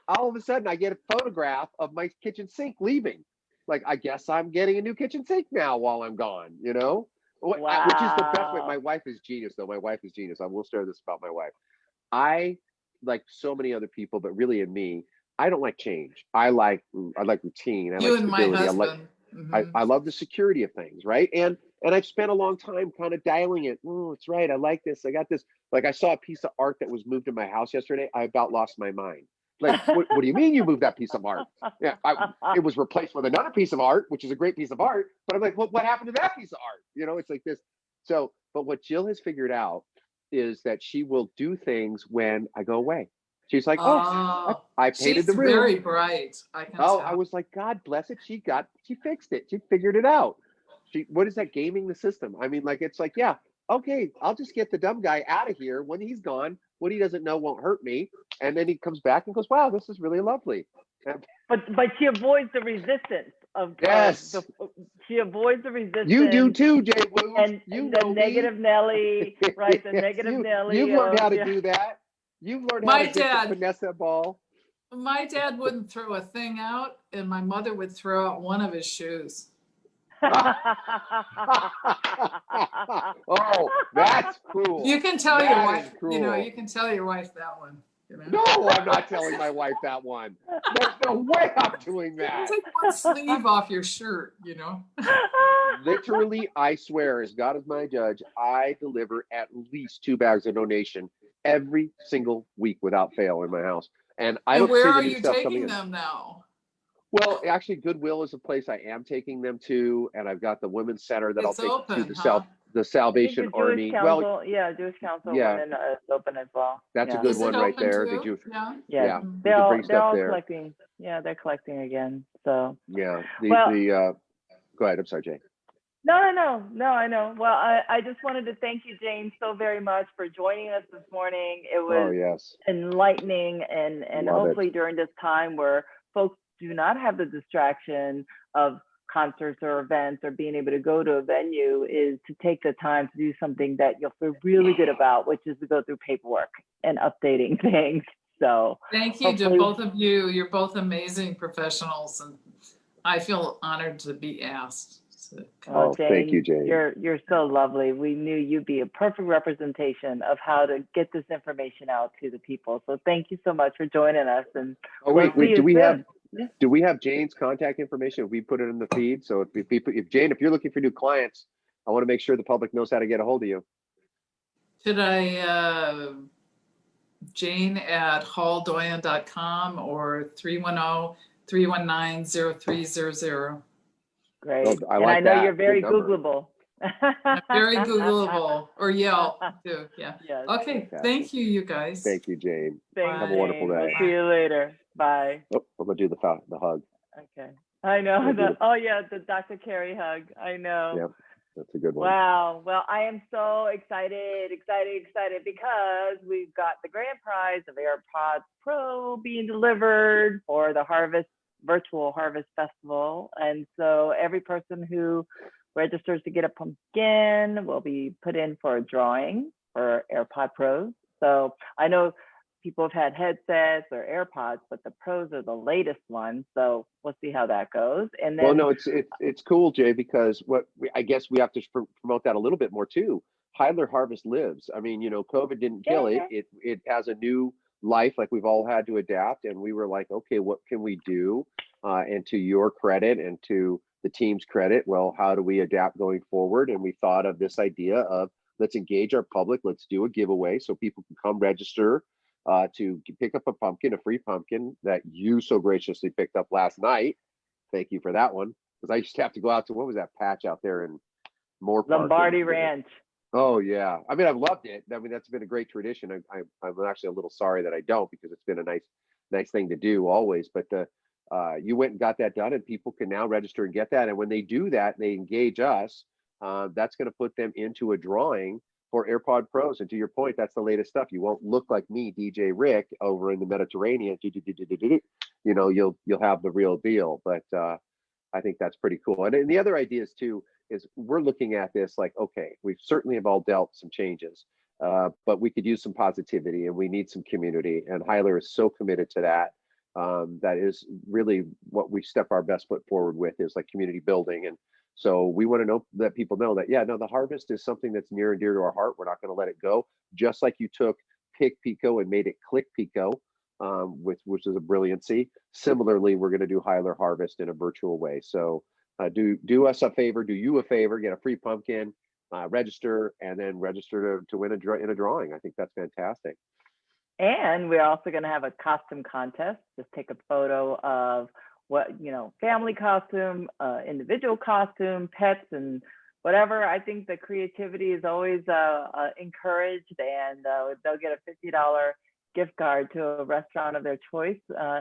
all of a sudden, I get a photograph of my kitchen sink leaving. Like, I guess I'm getting a new kitchen sink now while I'm gone. Wow. Which is the best way. My wife is genius, though. My wife is genius. I will share this about my wife. I, like so many other people, but really in me, I don't like change. I like routine. I You like and stability. my husband. I love the security of things, right? And I've spent a long time kind of dialing it. Oh, it's right. I like this. I got this. Like, I saw a piece of art that was moved in my house yesterday. I about lost my mind. Like, what do you mean you moved that piece of art? Yeah, it was replaced with another piece of art, which is a great piece of art. But I'm like, well, what happened to that piece of art? It's like this. So, but what Jill has figured out is that she will do things when I go away. She's like, I painted the room. She's very bright. I can tell. I was like, God bless it. She fixed it. She figured it out. What is that, gaming the system? I mean, like, it's like, yeah, okay, I'll just get the dumb guy out of here when he's gone. What he doesn't know won't hurt me. And then he comes back and goes, wow, this is really lovely. But she avoids the resistance of Yes. she avoids the resistance. You do too, Jay Woo. And You the know negative me. Nelly, right? The negative Nelly. You've learned how to do that. You've learned how My to get dad- to finesse that ball. My dad wouldn't throw a thing out, and my mother would throw out one of his shoes. Oh, that's cruel. You can tell your That wife, is cruel. you can tell your wife that one. No, I'm not telling my wife that one. There's no way I'm doing that. Take one sleeve off your shirt, Literally, I swear, as God is my judge, I deliver at least 2 bags of donation every single week without fail in my house. And I don't where see the are new you stuff coming taking in. them now? Well, actually, Goodwill is a place I am taking them to, and I've got the Women's Center that It's I'll take open, to huh? the Salvation I think the Jewish Army. Council, Well, Jewish Council yeah. one is open as well. that's a Yeah. good Is one it right open there. too? The Jewish, Yeah. Yeah, yeah, they're you can all, bring stuff there. collecting. Yeah, they're collecting again. So Yeah, Well- go ahead. I'm sorry, Jay. no, I know. Well, I just wanted to thank you, James, so very much for joining us this morning. It was Oh yes, enlightening, and Love it. hopefully during this time where folks do not have the distraction of concerts or events or being able to go to a venue, is to take the time to do something that you'll feel really good about, which is to go through paperwork and updating things. So Thank you to hopefully- both of you. You're both amazing professionals, and I feel honored to be asked. Oh, thank you, Jane. You're so lovely. We knew you'd be a perfect representation of how to get this information out to the people. So thank you so much for joining us. And Oh wait, we'll see do you we soon. have do we have Jane's contact information? If we put it in the feed, so if Jane, if you're looking for new clients, I want to make sure the public knows how to get a hold of you. Should I, Jane at halldoyan.com or 310-319-0300. Great. Oh, I and like I know that. you're very Good number. Googleable. I'm very Googleable, or Yelp too. Yeah. Yes. Okay. Thank you, you guys. Thank you, Jane. Thanks, Have a wonderful Jane. day. We'll see you later. Bye. Oh, I'm gonna do the hug. Okay. I know. Yeah, do The Dr. Carey hug. I know. Yep, that's a good one. Wow. Well, I am so excited because we've got the grand prize of AirPods Pro being delivered for the virtual Harvest Festival. And so every person who registers to get a pumpkin will be put in for a drawing for AirPod Pros. So I know people have had headsets or AirPods, but the Pros are the latest one. So we'll see how that goes. And then, Well, no, it's cool, Jay, because I guess we have to promote that a little bit more too. Heyler Harvest lives. I mean, COVID didn't kill it. It has a new life, like we've all had to adapt. And we were like, okay, what can we do? And to your credit and to the team's credit, well, how do we adapt going forward? And we thought of this idea of let's engage our public. Let's do a giveaway so people can come register to pick up a free pumpkin that you so graciously picked up last night. Thank you for that one. Because I used to have to go out to, what was that patch out there in Moore Park? Lombardi Ranch. Oh yeah. I mean, I've loved it. I mean, that's been a great tradition. I'm actually a little sorry that I don't, because it's been a nice thing to do always. But you went and got that done, and people can now register and get that. And when they do that, they engage us. That's going to put them into a drawing for AirPod Pros. And to your point, that's the latest stuff. You won't look like me, DJ Rick, over in the Mediterranean. You'll have the real deal. But I think that's pretty cool. And the other ideas too is we're looking at this like, okay, we certainly have all dealt some changes, but we could use some positivity and we need some community. And Heyler is so committed to that. That is really what we step our best foot forward with, is like community building. And so we want to let people know that, the harvest is something that's near and dear to our heart. We're not going to let it go. Just like you took Pick Pico and made it Click Pico, which is a brilliancy. Similarly, we're going to do Heyler Harvest in a virtual way. So do us a favor, do you a favor, get a free pumpkin, register, and then register to win in a drawing. I think that's fantastic. And we're also going to have a costume contest. Just take a photo of family costume, individual costume, pets, and whatever. I think the creativity is always encouraged, and they'll get a $50 gift card to a restaurant of their choice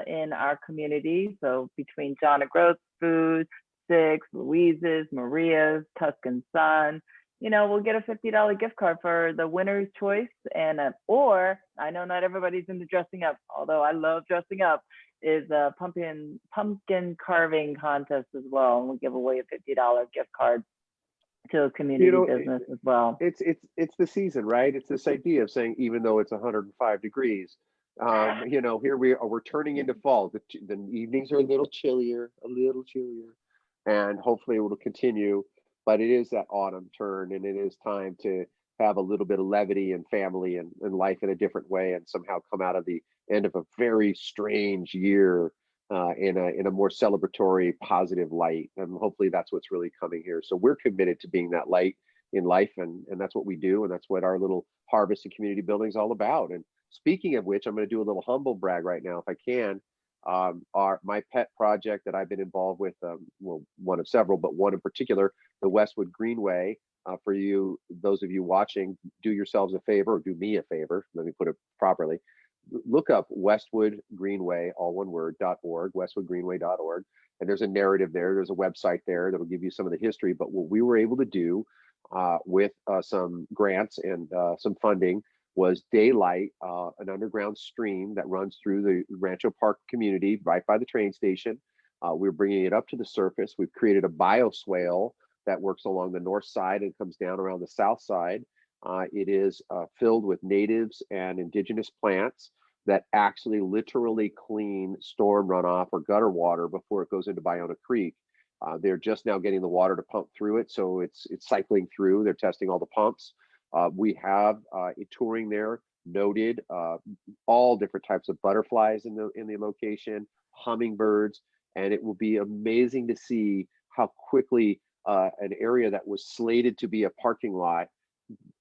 in our community. So between John O'Groats Food, Six, Louise's, Maria's, Tuscan Sun, we'll get a $50 gift card for the winner's choice. And or I know not everybody's into dressing up, although I love dressing up, is a pumpkin carving contest as well. And we'll give away a $50 gift card to a community business as well. It's the season, right? It's this idea of saying, even though it's 105 degrees, here we're turning into fall. The evenings are a little chillier, and hopefully it will continue. But it is that autumn turn, and it is time to have a little bit of levity and family and life in a different way, and somehow come out of the end of a very strange year in a more celebratory, positive light. And hopefully that's what's really coming here. So we're committed to being that light in life, and that's what we do, and that's what our little harvest and community building is all about. And speaking of which, I'm going to do a little humble brag right now, if I can. My pet project that I've been involved with, well, one of several, but one in particular, the Westwood Greenway. For you, those of you watching, do yourselves a favor, or do me a favor. Let me put it properly. Look up Westwood Greenway, all one word, .org, westwoodgreenway.org. And there's a narrative there. There's a website there that will give you some of the history. But what we were able to do with some grants and some funding was daylight an underground stream that runs through the Rancho Park community right by the train station. We're bringing it up to the surface. We've created a bioswale that works along the north side and comes down around the south side. It is filled with natives and indigenous plants that actually literally clean storm runoff or gutter water before it goes into Bayona Creek. They're just now getting the water to pump through it, so it's cycling through. They're testing all the pumps. We have touring there, noted all different types of butterflies in the location, hummingbirds, and it will be amazing to see how quickly an area that was slated to be a parking lot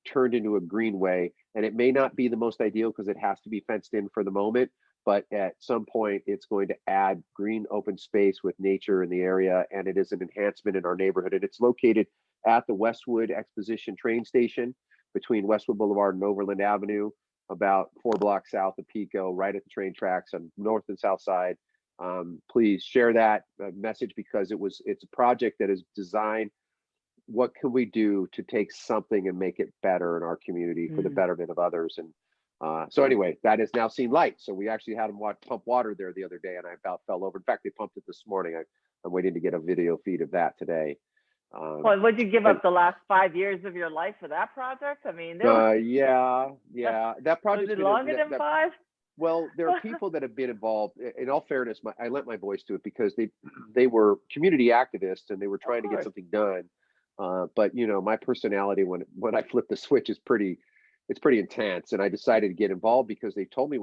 turned into a greenway. And it may not be the most ideal because it has to be fenced in for the moment, but at some point it's going to add green open space with nature in the area, and it is an enhancement in our neighborhood. And it's located at the Westwood Exposition train station between Westwood Boulevard and Overland Avenue, about 4 blocks south of Pico, right at the train tracks on north and south side. Please share that message, because it's a project that is designed, what can we do to take something and make it better in our community for the betterment of others. And so anyway, that has now seen light. So we actually had them pump water there the other day, and I about fell over. In fact, they pumped it this morning. I'm waiting to get a video feed of that today. Well, would you give up the last 5 years of your life for that project? I mean, yeah, that project was it longer than 5? Well, there are people that have been involved. In all fairness, I lent my voice to it because they were community activists and they were trying to get something done. But my personality when I flip the switch is pretty intense, and I decided to get involved because they told me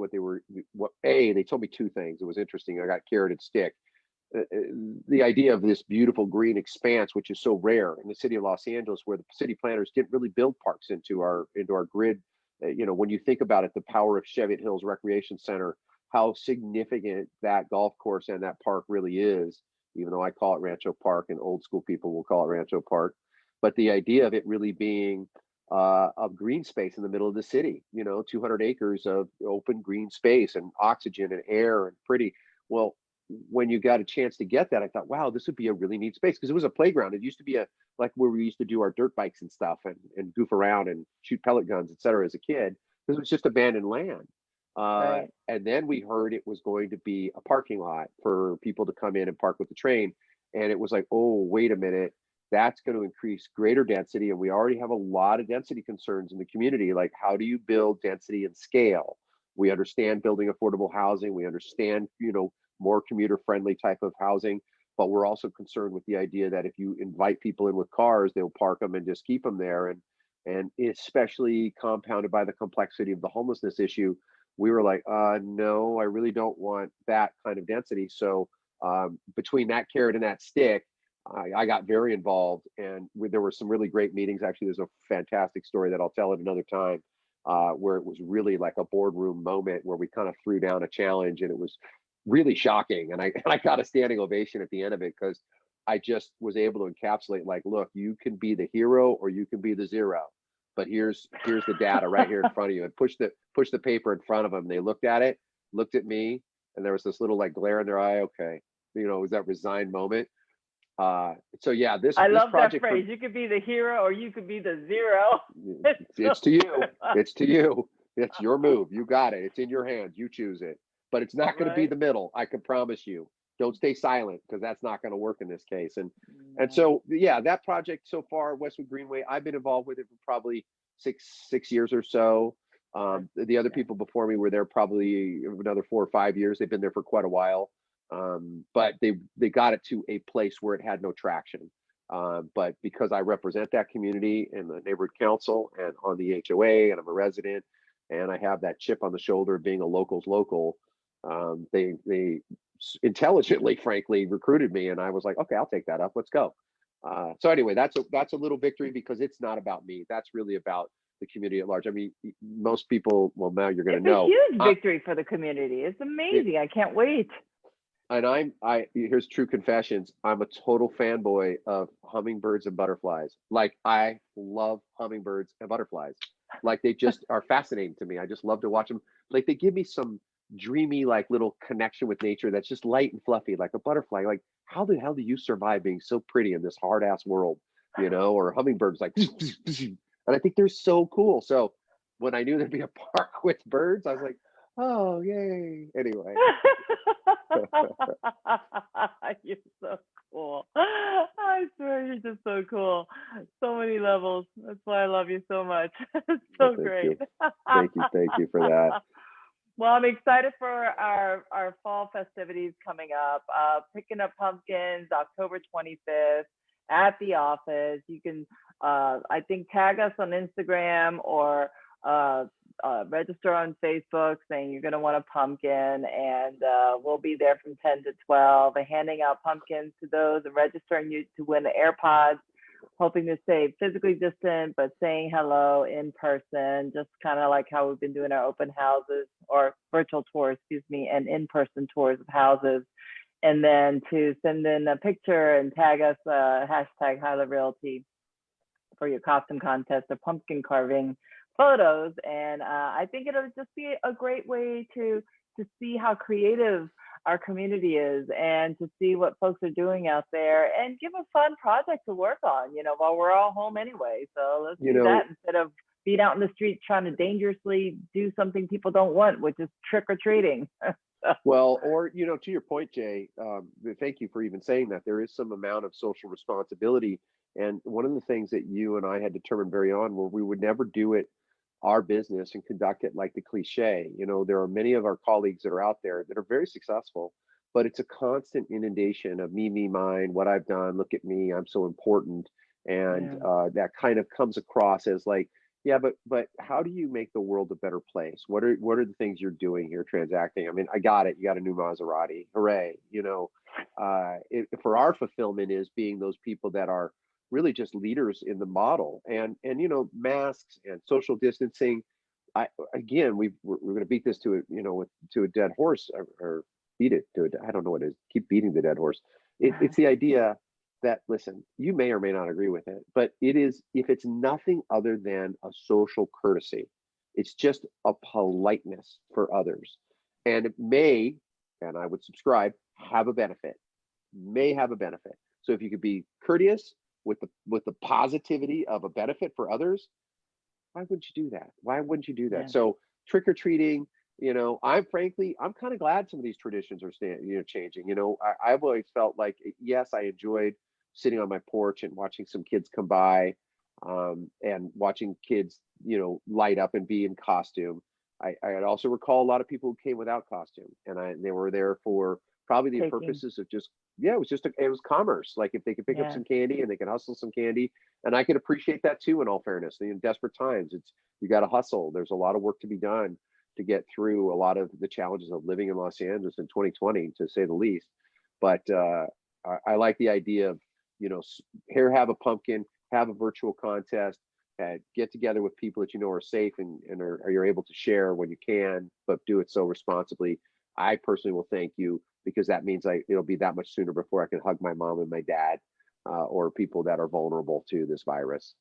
they told me 2 things. It was interesting. I got carrot and stick. The idea of this beautiful green expanse, which is so rare in the city of Los Angeles, where the city planners didn't really build parks into our grid. When you think about it, the power of Cheviot Hills Recreation Center, how significant that golf course and that park really is, even though I call it Rancho Park and old school people will call it Rancho Park. But the idea of it really being of green space in the middle of the city, 200 acres of open green space and oxygen and air and pretty. Well, when you got a chance to get that, I thought, wow, this would be a really neat space, because it was a playground. It used to be like where we used to do our dirt bikes and stuff and goof around and shoot pellet guns, et cetera, as a kid, because it was just abandoned land. Right. And then we heard it was going to be a parking lot for people to come in and park with the train. And it was like, oh, wait a minute, that's going to increase greater density. And we already have a lot of density concerns in the community. Like, how do you build density and scale? We understand building affordable housing. We understand, more commuter friendly type of housing, but we're also concerned with the idea that if you invite people in with cars, they'll park them and just keep them there. And especially compounded by the complexity of the homelessness issue, we were like, no, I really don't want that kind of density. So between that carrot and that stick, I got very involved, and there were some really great meetings. Actually, there's a fantastic story that I'll tell at another time, where it was really like a boardroom moment where we kind of threw down a challenge, and it was really shocking. And I got a standing ovation at the end of it, because I just was able to encapsulate, like, look, you can be the hero or you can be the zero, but here's the data right here in front of you. And push the paper in front of them. They looked at it, looked at me, and there was this little like glare in their eye. Okay, it was that resigned moment. So yeah, this I love that project for, phrase. You could be the hero or you could be the zero. it's to you. It's to you. It's your move. You got it. It's in your hands. You choose it. But it's not going to be Right. the middle. I can promise you. Don't stay silent, because that's not going to work in this case. And so yeah, that project so far, Westwood Greenway, I've been involved with it for probably six years or so. The other people before me were there probably another 4 or 5 years. They've been there for quite a while. But they got it to a place where it had no traction. But because I represent that community in the neighborhood council and on the HOA, and I'm a resident, and I have that chip on the shoulder of being a local's local, they intelligently, frankly, recruited me, and I was like, okay, I'll take that up. Let's go. So anyway, that's a little victory, because it's not about me. That's really about the community at large. I mean, most people, well, now you're going to know. It's a huge victory for the community. It's amazing. I can't wait. And here's true confessions. I'm a total fanboy of hummingbirds and butterflies. Like, I love hummingbirds and butterflies. Like, they just are fascinating to me. I just love to watch them. Like, they give me some dreamy, like, little connection with nature that's just light and fluffy, like a butterfly. Like, how the hell do you survive being so pretty in this hard ass world? Or hummingbirds, like, and I think they're so cool. So when I knew there'd be a park with birds, I was like, oh, yay. Anyway. You're so cool. I swear, you're just so cool. So many levels. That's why I love you so much. It's so Well, great. Thank you for that. Well, I'm excited for our fall festivities coming up. Picking up pumpkins, October 25th at the office. You can, I think, tag us on Instagram or register on Facebook saying you're going to want a pumpkin, and we'll be there from 10 to 12 and handing out pumpkins to those and registering you to win the AirPods, hoping to stay physically distant but saying hello in person, just kind of like how we've been doing our open houses or virtual tours, and in-person tours of houses. And then to send in a picture and tag us hashtag Heyler Realty for your costume contest or pumpkin carving photos. And I think it'll just be a great way to see how creative our community is, and to see what folks are doing out there, and give a fun project to work on, while we're all home anyway. So let's do that instead of being out in the street trying to dangerously do something people don't want, which is trick or treating. Well, or, to your point, Jay, thank you for even saying that. There is some amount of social responsibility. And one of the things that you and I had determined very on were we would never do it our business and conduct it like the cliche. There are many of our colleagues that are out there that are very successful, but it's a constant inundation of me, mine, what I've done, look at me, I'm so important. And that kind of comes across as like, yeah, but how do you make the world a better place? What are the things you're doing here, transacting? I mean, I got it. You got a new Maserati. Hooray. For our fulfillment is being those people that are really just leaders in the model, and masks and social distancing. We're going to beat this to a dead horse, or beat it to it. I don't know what it is. Keep beating the dead horse. It's the idea that, listen, you may or may not agree with it, but it is, if it's nothing other than a social courtesy, it's just a politeness for others, and it may, and I would subscribe, have a benefit. So if you could be courteous with the positivity of a benefit for others, why wouldn't you do that? Yeah. So trick or treating, I'm kind of glad some of these traditions are changing. I've always felt like, yes, I enjoyed sitting on my porch and watching some kids come by, and watching kids, light up and be in costume. I also recall a lot of people who came without costume, and they were there for probably the purposes of just, it was commerce. Like, if they could pick up some candy and they could hustle some candy, and I could appreciate that too. In all fairness, in desperate times, you got to hustle. There's a lot of work to be done to get through a lot of the challenges of living in Los Angeles in 2020, to say the least. But I like the idea of, here, have a pumpkin, have a virtual contest, get together with people that are safe and are you're able to share when you can, but do it so responsibly. I personally will thank you, because that means it'll be that much sooner before I can hug my mom and my dad, or people that are vulnerable to this virus.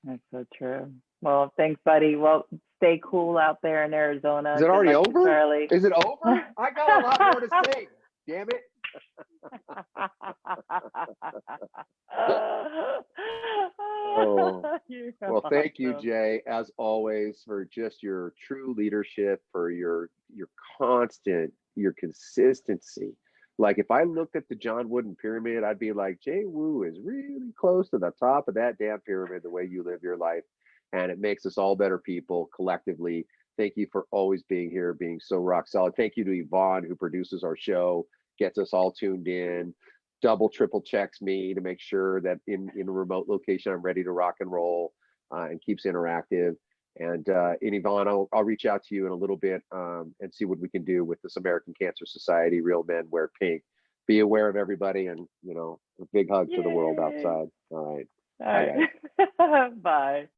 That's so true. Well, thanks, buddy. Well, stay cool out there in Arizona. Is it already over? Is it over? I got a lot more to say. Damn it. You're Well, thank you, awesome. Jay, as always, for just your true leadership, for your constant, your consistency. Like if I looked at the John Wooden pyramid, I'd be like, Jay Wu is really close to the top of that damn pyramid, the way you live your life. And it makes us all better people collectively. Thank you for always being here, being so rock solid. Thank you to Yvonne, who produces our show, gets us all tuned in, double, triple checks me to make sure that in a remote location, I'm ready to rock and roll, and keeps interactive. And Yvonne, I'll reach out to you in a little bit, and see what we can do with this American Cancer Society, Real Men Wear Pink. Be aware of everybody, and a big hug to the world Yay. outside. All right. All Bye, guys. right. Bye.